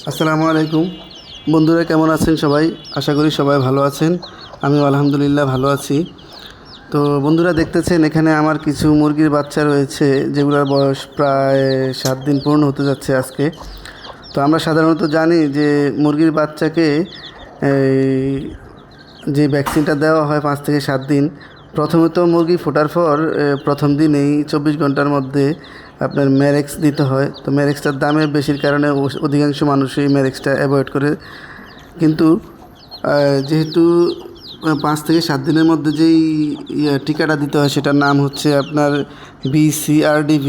আসসালামু আলাইকুম বন্ধুরা, কেমন আছেন সবাই? আশা করি সবাই ভালো আছেন। আমিও আলহামদুলিল্লাহ ভালো আছি। তো বন্ধুরা, দেখতেছেন এখানে আমার কিছু মুরগির বাচ্চা রয়েছে, যেগুলোর বয়স প্রায় 7 দিন পূর্ণ হতে যাচ্ছে আজকে। তো আমরা সাধারণত জানি যে মুরগির বাচ্চাকে এই যে ভ্যাকসিনটা দেওয়া হয় 5 থেকে 7 দিন। প্রথমত মুরগি ফোটার পর প্রথম দিনেই 24 ঘন্টার মধ্যে আপনার ম্যারেক্স দিতে হয়। তো ম্যারেক্সটার দামের বেশির কারণে অধিকাংশ মানুষই ম্যারেক্সটা অ্যাভয়েড করে। কিন্তু যেহেতু 5 থেকে 7 দিনের মধ্যে যেই টিকাটা দিতে হয় সেটার নাম হচ্ছে আপনার BCRDV।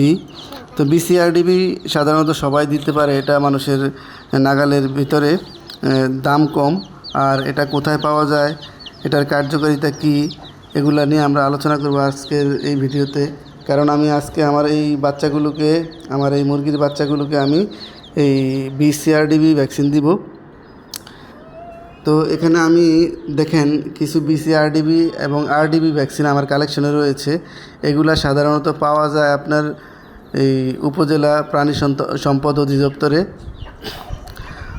তো BCRDV সাধারণত সবাই দিতে পারে, এটা মানুষের নাগালের ভিতরে, দাম কম। আর এটা কোথায় পাওয়া যায়, এটার কার্যকারিতা কী, এগুলা নিয়ে আমরা আলোচনা করব আজকের এই ভিডিওতে। কারণ আমি আজকে আমার এই মুরগির বাচ্চাগুলোকে আমি এই BCRDV ভ্যাকসিন দিব। তো এখানে আমি দেখেন কিছু BCRDV এবং RDV ভ্যাকসিন আমার কালেকশনে রয়েছে। এগুলা সাধারণত পাওয়া যায় আপনার এই উপজেলা প্রাণী সম্পদ অধিদপ্তরে।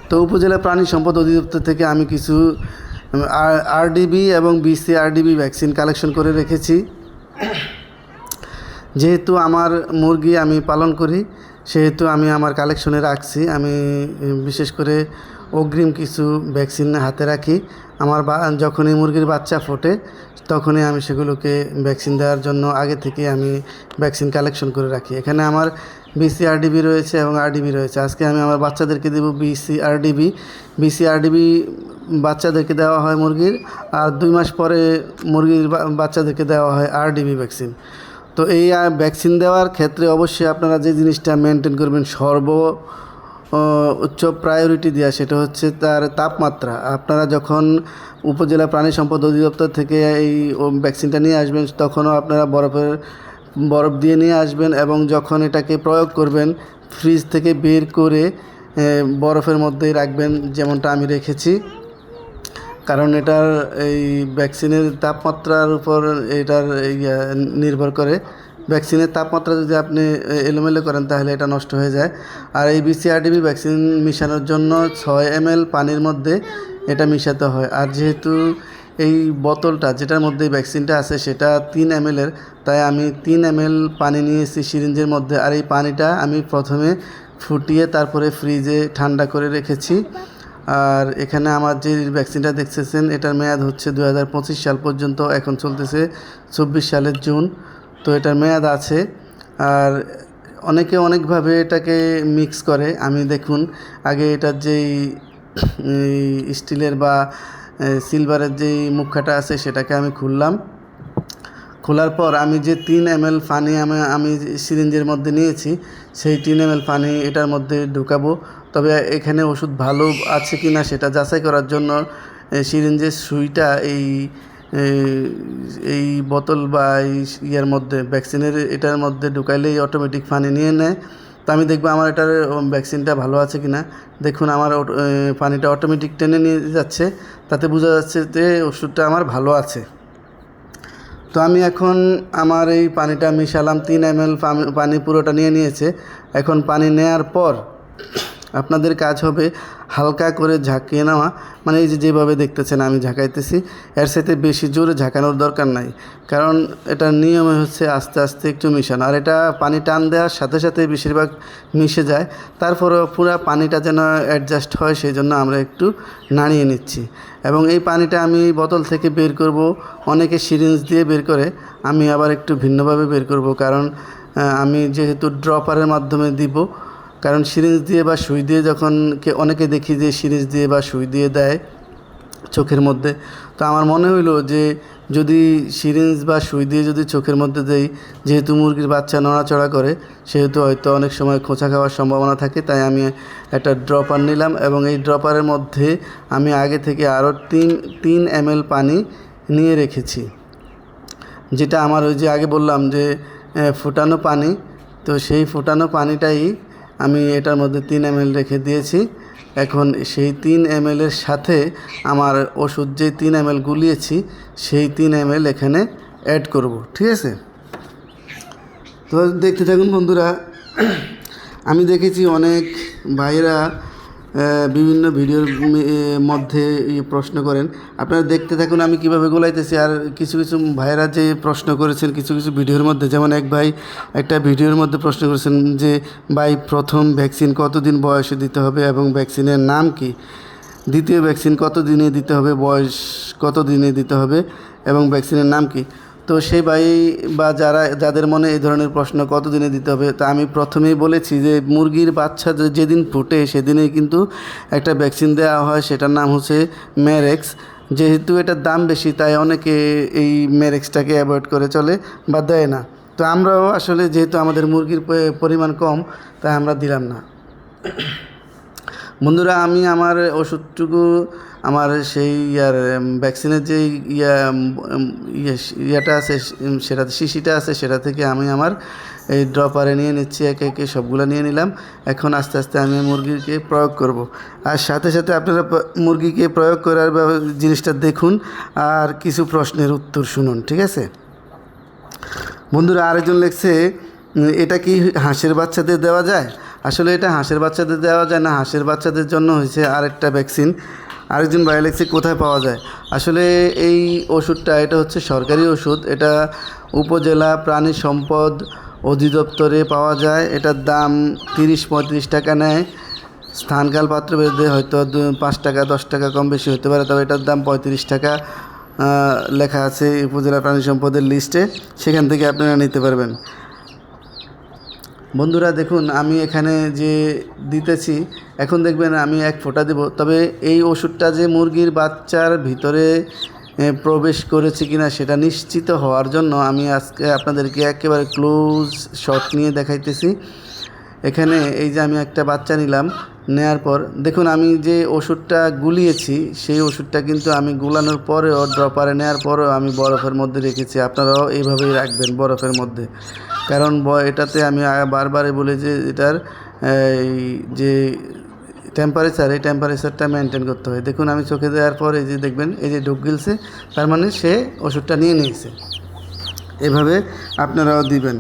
তো উপজেলা প্রাণী সম্পদ অধিদপ্তর থেকে আমি কিছু RDV এবং BCRDV ভ্যাকসিন কালেকশন করে রেখেছি। যেহেতু আমার মুরগি আমি পালন করি, সেহেতু আমি আমার কালেকশনে রাখছি। আমি বিশেষ করে অগ্রিম কিছু ভ্যাকসিন হাতে রাখি। আমার যখনই মুরগির বাচ্চা ফোটে তখনই আমি সেগুলোকে ভ্যাকসিন দেওয়ার জন্য আগে থেকে আমি ভ্যাকসিন কালেকশন করে রাখি। এখানে আমার BCRDV রয়েছে এবং RDV রয়েছে। আজকে আমি আমার বাচ্চাদেরকে দেব BCRDV। BCRDV বাচ্চাদেরকে দেওয়া হয় মুরগির, আর 2 মাস পরে মুরগির বাচ্চাদেরকে দেওয়া হয় RDV ভ্যাকসিন। তো এই ভ্যাকসিন দেওয়ার ক্ষেত্রে অবশ্যই আপনারা যে জিনিসটা মেনটেন করবেন উচ্চ প্রায়োরিটি দেওয়া, সেটা হচ্ছে তার তাপমাত্রা। আপনারা যখন উপজেলা প্রাণী সম্পদ অধিদপ্তর থেকে এই ভ্যাকসিনটা নিয়ে আসবেন, তখনও আপনারা বরফ দিয়ে নিয়ে আসবেন, এবং যখন এটাকে প্রয়োগ করবেন ফ্রিজ থেকে বের করে বরফের মধ্যেই রাখবেন, যেমনটা আমি রেখেছি। কারণ এটার এই ভ্যাকসিনের তাপমাত্রার উপর এটার নির্ভর করে। ভ্যাকসিনের তাপমাত্রা যদি আপনি এলোমেলো করেন তাহলে এটা নষ্ট হয়ে যায়। আর এই BCRDV ভ্যাকসিন মিশানোর জন্য 6 ml পানির মধ্যে এটা মিশাতে হয়। আর যেহেতু এই বোতলটা যেটার মধ্যে ভ্যাকসিনটা আছে সেটা 3 ml এর, তাই আমি 3 ml পানি নিয়েছি সিরিঞ্জের মধ্যে। আর এই পানিটা আমি প্রথমে ফুটিয়ে তারপরে ফ্রিজে ঠান্ডা করে রেখেছি। আর এখানে আমার যে ভ্যাকসিনটা দেখতেছেন এটার মেয়াদ হচ্ছে 2025 সাল পর্যন্ত, এখন চলতেছে 24 সালের জুন। তো এটার মেয়াদ আছে। আর অনেকে অনেকভাবে এটাকে মিক্স করে। আমি দেখুন আগে এটার যেই স্টিলের বা সিলভারের যেই মুখাটা আছে সেটাকে আমি খুললাম। খোলার পর আমি যে 3 ml পানি আমি সিরিঞ্জের মধ্যে নিয়েছি, সেই 3 ml পানি এটার মধ্যে ঢুকাবো। তবে এখানে ওষুধ ভালো আছে কি না সেটা যাচাই করার জন্য সিরিঞ্জের সুইটা এই বোতল বা এই ইয়ার মধ্যে ভ্যাকসিনের এটার মধ্যে ঢুকাইলেই অটোমেটিক পানি নিয়ে নেয়। তো আমি দেখবো আমার এটার ভ্যাকসিনটা ভালো আছে কি না। দেখুন আমার পানিটা অটোমেটিক টেনে নিয়ে যাচ্ছে, তাতে বোঝা যাচ্ছে যে ওষুধটা আমার ভালো আছে। তো আমি এখন আমার এই পানিটা মিশালাম, 3 ml পানি পুরোটা নিয়ে নিয়েছে। এখন পানি নেওয়ার পর আপনাদের কাজ হবে হালকা করে ঝাঁকিয়ে নেওয়া। মানে এই যেভাবে দেখতেছেন আমি ঝাঁকাইতেছি, এর সাথে বেশি জোরে ঝাঁকানোর দরকার নাই, কারণ এটার নিয়মে হচ্ছে আস্তে আস্তে একটু মিশানো। আর এটা পানি টান দেওয়ার সাথে সাথে বেশিরভাগ মিশে যায়। তারপরেও পুরো পানিটা যেন অ্যাডজাস্ট হয় সেই জন্য আমরা একটু নাড়িয়ে নিচ্ছি। এবং এই পানিটা আমি বোতল থেকে বের করব। অনেকে সিরিঞ্জ দিয়ে বের করে, আমি আবার একটু ভিন্নভাবে বের করব, কারণ আমি যেহেতু ড্রপারের মাধ্যমে দিব। কারণ সিরিঞ্জ দিয়ে বা সুই দিয়ে যখন অনেকে দেখি যে সিরিঞ্জ দিয়ে বা সুই দিয়ে দেয় চোখের মধ্যে, তো আমার মনে হইলো যে যদি সিরিঞ্জ বা সুই দিয়ে যদি চোখের মধ্যে দেই, যেহেতু মুরগির বাচ্চা নড়াচড়া করে, সেহেতু হয়তো অনেক সময় খোঁচা খাওয়ার সম্ভাবনা থাকে। তাই আমি একটা ড্রপার নিলাম, এবং এই ড্রপারের মধ্যে আমি আগে থেকে আরও 3 ml পানি নিয়ে রেখেছি, যেটা আমার ওই যে আগে বললাম যে ফুটানো পানি। তো সেই ফুটানো পানিটাই আমি এটার মধ্যে 3 ml রেখে দিয়েছি। এখন সেই 3 ml এর সাথে আমার ওষুধ যে 3 ml গুলিয়েছি সেই 3 ml এখানে অ্যাড করব, ঠিক আছে? তো দেখতে থাকুন বন্ধুরা। আমি দেখেছি অনেক ভাইরা বিভিন্ন ভিডিওর মধ্যে প্রশ্ন করেন। আপনারা দেখতে থাকুন আমি কিভাবে গোলাইতেছি। আর কিছু কিছু ভাইয়েরা যে প্রশ্ন করেছেন কিছু কিছু ভিডিওর মধ্যে, যেমন এক ভাই একটা ভিডিওর মধ্যে প্রশ্ন করেছেন যে ভাই প্রথম ভ্যাকসিন কতদিন বয়সে দিতে হবে এবং ভ্যাকসিনের নাম কি, দ্বিতীয় ভ্যাকসিন কত দিনে দিতে হবে, বয়স কত দিনে দিতে হবে এবং ভ্যাকসিনের নাম কি। তো সেই ভাই বা যাদের মনে এই ধরনের প্রশ্ন কত দিনে দিতে হবে, তা আমি প্রথমেই বলেছি যে মুরগির বাচ্চা যেদিন ফুটে সেদিনেই কিন্তু একটা ভ্যাকসিন দেওয়া হয়, সেটার নাম হচ্ছে ম্যারেক্স। যেহেতু এটার দাম বেশি তাই অনেকে এই ম্যারেক্সটাকে অ্যাভয়েড করে চলে বা দেয় না। তো আমরাও আসলে যেহেতু আমাদের মুরগির পরিমাণ কম তাই আমরা দিলাম না। বন্ধুরা, আমি আমার ওষুধটুকু আমার সেই ভ্যাকসিনের যে ইয়াটা আছে সেটা শিশিটা আছে সেটা থেকে আমি আমার এই ড্রপারে নিয়ে নিচ্ছি, একে একে সবগুলো নিয়ে নিলাম। এখন আস্তে আস্তে আমি মুরগিকে প্রয়োগ করব। আর সাথে সাথে আপনারা মুরগিকে প্রয়োগ করার জিনিসটা দেখুন আর কিছু প্রশ্নের উত্তর শুনুন, ঠিক আছে বন্ধুরা? আরেকজন লিখছে এটা কি হাঁসের বাচ্চাদের দেওয়া যায়? আসলে এটা হাঁসের বাচ্চাদের দেওয়া যায় না, হাঁসের বাচ্চাদের জন্য হয়েছে আরেকটা ভ্যাকসিন। আরেকজন ভাই লিখছে কোথায় পাওয়া যায়? আসলে এই ওষুধটা এটা হচ্ছে সরকারি ওষুধ, এটা উপজেলা প্রাণী সম্পদ অধিদপ্তরে পাওয়া যায়। এটার দাম 30-35 টাকা নেয়। স্থানকাল পাত্র ভেদে হয়তো 5 টাকা 10 টাকা কম বেশি হতে পারে, তবে এটার দাম 35 টাকা লেখা আছে উপজেলা প্রাণী সম্পদের লিস্টে, সেখান থেকে আপনারা নিতে পারবেন। বন্ধুরা দেখুন আমি এখানে যে দিতেছি, এখন দেখবেন আমি 1 ফোঁটা দেব। তবে এই ওষুধটা যে মুরগির বাচ্চার ভিতরে প্রবেশ করেছে কিনা সেটা নিশ্চিত হওয়ার জন্য আমি আজকে আপনাদেরকে একেবারে ক্লোজ শট নিয়ে দেখাইতেছি। এখানে এই যে আমি একটা বাচ্চা নিলাম, নেয়ার পর দেখুন আমি যে ওষুধটা গুলিয়েছি সেই ওষুধটা কিন্তু আমি গুলানোর পরেও ড্রপারে নেওয়ার পরেও আমি বরফের মধ্যে রেখেছি। আপনারাও এইভাবেই রাখবেন বরফের মধ্যে, কারণ এটাতে আমি বারবারই বলি যে এটার এই যে টেম্পারেচার, এই টেম্পারেচারটা মেনটেন করতে হয়। দেখুন আমি চোখে দেওয়ার পর এই যে দেখবেন এই যে ঢুক গিলছে, তার মানে সে ওষুধটা নিয়ে নিয়েছে। এভাবে আপনারাও দিবেন।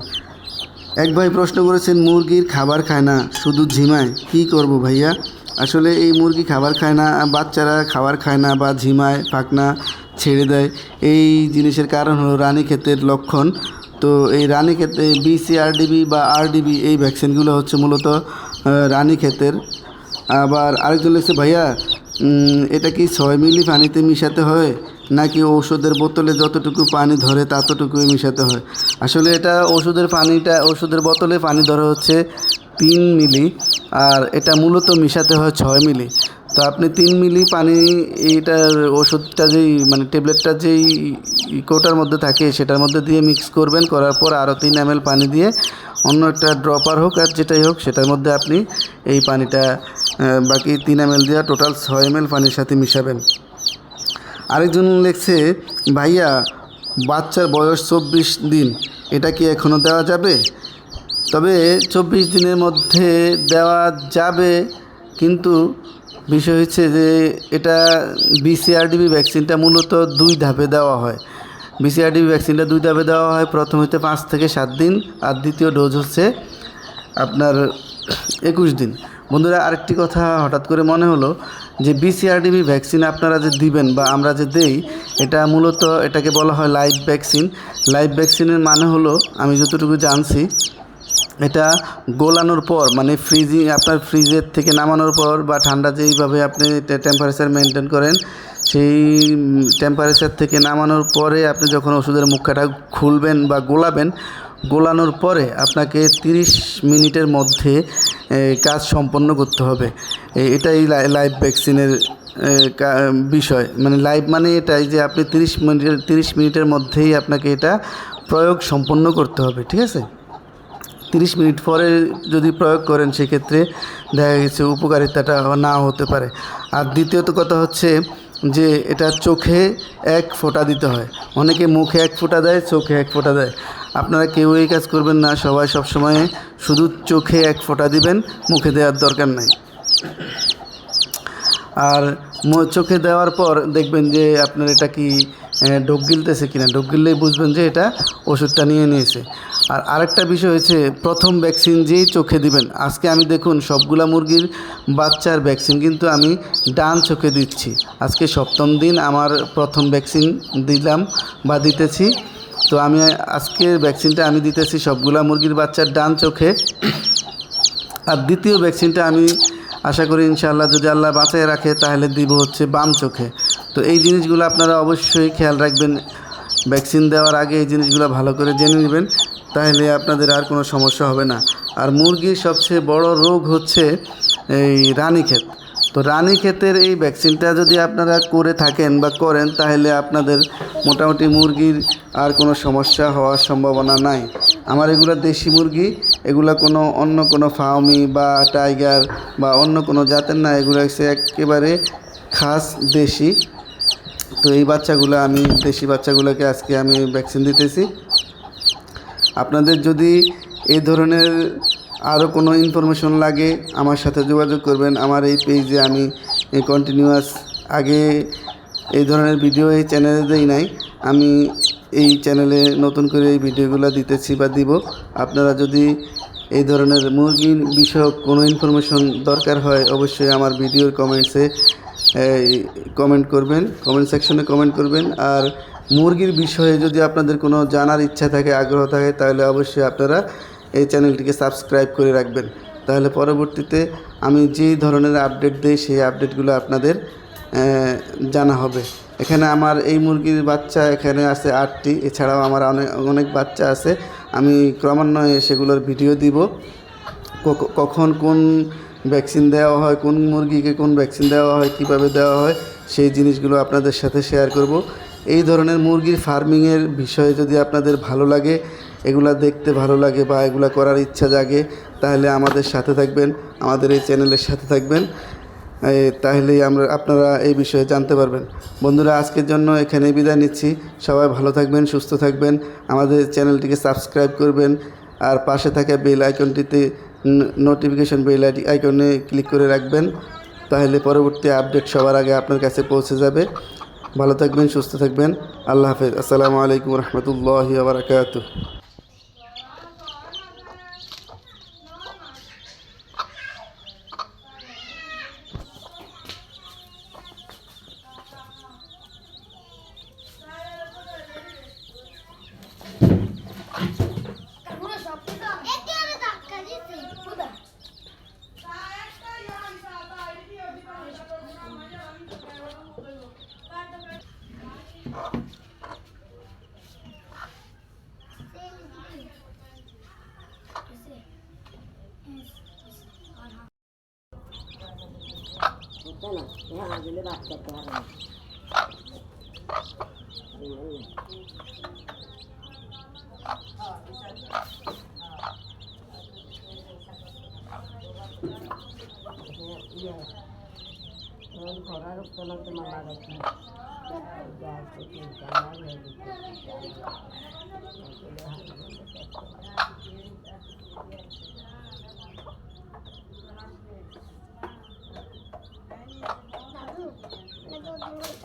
এক ভাই প্রশ্ন করেছেন মুরগির খাবার খায় না শুধু ঝিমায়, কী করব ভাইয়া? আসলে এই মুরগি খাবার খায় না, বাচ্চারা খাবার খায় না বা ঝিমায়, পাখনা ছেড়ে দেয়, এই জিনিসের কারণ হলো রানীক্ষেতের লক্ষণ। তো এই রানীক্ষেতে BCRDB বা RDB এই ভ্যাকসিনগুলো হচ্ছে মূলত রানীক্ষেতের। আবার আরেকজন লিখছে ভাইয়া এটা কি 6 মিলি পানিতে মিশাতে হয় নাকি ওষুধের বোতলে যতটুকু পানি ধরে ততটুকুই মিশাতে হয়? আসলে এটা ওষুধের বোতলে পানি ধরে হচ্ছে 3 মিলি, আর এটা মূলত মিশাতে হয় 6 মিলি। তো আপনি 3 মিলি পানি এইটার ওষুধটা যেই মানে ট্যাবলেটটা যেই কৌটার মধ্যে থাকে সেটার মধ্যে দিয়ে মিক্স করবেন, করার পর আরও 3 ml পানি দিয়ে অন্য একটা ড্রপার হোক আর যেটাই হোক সেটার মধ্যে আপনি এই পানিটা বাকি 3 ml দিয়ে টোটাল 6 ml পানির সাথে মিশাবেন। আরেকজন লিখছে ভাইয়া বাচ্চার বয়স 24 দিন, এটা কি এখনও দেওয়া যাবে? তবে 24 দিনের মধ্যে দেওয়া যাবে, কিন্তু বিষয় হচ্ছে যে এটা BCRDB ভ্যাকসিনটা মূলত 2 ধাপে দেওয়া হয়। BCRDB ভ্যাকসিনটা 2 ধাপে দেওয়া হয়, প্রথম হতে 5 থেকে 7 দিন আর দ্বিতীয় ডোজ হচ্ছে আপনার 21 দিন। বন্ধুরা আরেকটি কথা হঠাৎ করে মনে হলো যে BCRDB ভ্যাকসিন আপনারা যে দিবেন বা আমরা যে দেই, এটা মূলত এটাকে বলা হয় লাইভ ভ্যাকসিন। লাইভ ভ্যাকসিনের মানে হলো আমি যতটুকু জানছি এটা গোলানোর পর মানে আপনার ফ্রিজের থেকে নামানোর পর বা ঠান্ডা যেইভাবে আপনি টেম্পারেচার মেনটেন করেন সেই টেম্পারেচার থেকে নামানোর পরে আপনি যখন ওষুধের মুখটা খুলবেন বা গোলানোর পরে আপনাকে 30 মিনিটের মধ্যে কাজ সম্পন্ন করতে হবে। এটাই লাইভ ভ্যাকসিনের বিষয়। মানে লাইভ মানে এটাই যে আপনি 30 মিনিটের মধ্যেই আপনাকে এটা প্রয়োগ সম্পন্ন করতে হবে, ঠিক আছে? 30 মিনিট পরে যদি প্রয়োগ করেন সেক্ষেত্রে দেখা গেছে উপকারিতাটা নাও হতে পারে। আর দ্বিতীয়ত কথা হচ্ছে যে এটা চোখে 1 ফোঁটা দিতে হয়। অনেকে মুখে 1 ফোঁটা দেয়, চোখে 1 ফোঁটা দেয়। আপনারা কেউ এই কাজ করবেন না, সবাই সবসময় শুধু চোখে 1 ফোঁটা দিবেন, মুখে দেওয়ার দরকার নাই। আর চোখে দেওয়ার পর দেখবেন যে আপনার এটা কি ঢোক গিলতেছে কিনা, ঢোক গিললেই বুঝবেন যে এটা ওষুধটা নিয়ে নিয়েছে। আর আরেকটা বিষয় হচ্ছে প্রথম ভ্যাকসিন যেই চোখে দিবেন, আজকে আমি দেখুন সবগুলা মুরগির বাচ্চার ভ্যাকসিন কিন্তু আমি ডান চোখে দিচ্ছি। আজকে সপ্তম দিন আমার প্রথম ভ্যাকসিন দিলাম বা দিতেছি। তো আমি আজকের ভ্যাকসিনটা আমি দিতেছি সবগুলা মুরগির বাচ্চার ডান চোখে। আর দ্বিতীয় ভ্যাকসিনটা আমি আশা করি ইনশাআল্লাহ যদি আল্লাহ বাঁচিয়ে রাখে তাহলে দিব হচ্ছে বাম চোখে। তো এই জিনিসগুলো আপনারা অবশ্যই খেয়াল রাখবেন, ভ্যাকসিন দেওয়ার আগে এই জিনিসগুলো ভালো করে জেনে নেবেন, তাহলে আপনাদের আর কোনো সমস্যা হবে না। আর মুরগির সবচেয়ে বড় রোগ হচ্ছে এই রানীক্ষেত। তো রানীক্ষেতের এই ভ্যাকসিনটা যদি আপনারা করে থাকেন বা করেন তাহলে আপনাদের মোটামুটি মুরগির আর কোনো সমস্যা হওয়ার সম্ভাবনা নাই। আমার এগুলো দেশি মুরগি, এগুলো কোনো অন্য কোনো ফার্মি বা টাইগার বা অন্য কোনো জাতের না, এগুলো হচ্ছে একেবারে খাস দেশি। তো এই বাচ্চাগুলো আমি দেশি বাচ্চাগুলোকে আজকে আমি ভ্যাকসিন দিতেছি। আপনাদের যদি এই ধরনের আরও কোনো ইনফরমেশন লাগে আমার সাথে যোগাযোগ করবেন। আমার এই পেজে আমি কন্টিনিউয়াস আগে এই ধরনের ভিডিও এই চ্যানেলে দেই নাই, আমি এই চ্যানেলে নতুন করে এই ভিডিওগুলো দিতেছি বা দিব। আপনারা যদি এই ধরনের মুরগির বিষয়ক কোনো ইনফরমেশন দরকার হয় অবশ্যই আমার ভিডিওর কমেন্টসে কমেন্ট করবেন, কমেন্ট সেকশনে কমেন্ট করবেন। আর মুরগির বিষয়ে যদি আপনাদের কোনো জানার ইচ্ছা থাকে, আগ্রহ থাকে, তাহলে অবশ্যই আপনারা এই চ্যানেলটিকে সাবস্ক্রাইব করে রাখবেন। তাহলে পরবর্তীতে আমি যেই ধরনের আপডেট দিই সেই আপডেটগুলো আপনাদের জানা হবে। এখানে আমার এই মুরগির বাচ্চা এখানে আছে 8টি, এছাড়াও আমার অনেক অনেক বাচ্চা আছে। আমি ক্রমান্বয়ে সেগুলোর ভিডিও দিব, কখন কোন ভ্যাকসিন দেওয়া হয়, কোন মুরগিকে কোন ভ্যাকসিন দেওয়া হয়, কীভাবে দেওয়া হয়, সেই জিনিসগুলো আপনাদের সাথে শেয়ার করব। এই ধরনের মুরগির ফার্মিংয়ের বিষয়ে যদি আপনাদের ভালো লাগে, এগুলা দেখতে ভালো লাগে বা এগুলা করার ইচ্ছা জাগে, তাহলে আমাদের সাথে থাকবেন, আমাদের এই চ্যানেলের সাথে থাকবেন, তাহলেই আপনারা এই বিষয়ে জানতে পারবেন। বন্ধুরা, আজকের জন্য এখানেই বিদায় নিচ্ছি। সবাই ভালো থাকবেন, সুস্থ থাকবেন, আমাদের চ্যানেলটিকে সাবস্ক্রাইব করবেন, আর পাশে থাকা বেল আইকনটিতে নোটিফিকেশন বেল আইকনে ক্লিক করে রাখবেন, তাহলে পরবর্তী আপডেট সবার আগে আপনার কাছে পৌঁছে যাবে। ভালো থাকবেন, সুস্থ থাকবেন। আল্লাহ হাফেজ। আসসালামু আলাইকুম রহমতুল্লাহি ওয়া বারাকাতুহু। না হ্যাঁ গেলে বাদ করতে পারবে না ঘোরার কোনো তোমার লাগাচ্ছি দাদু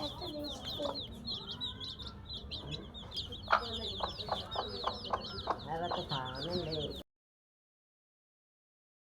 একটা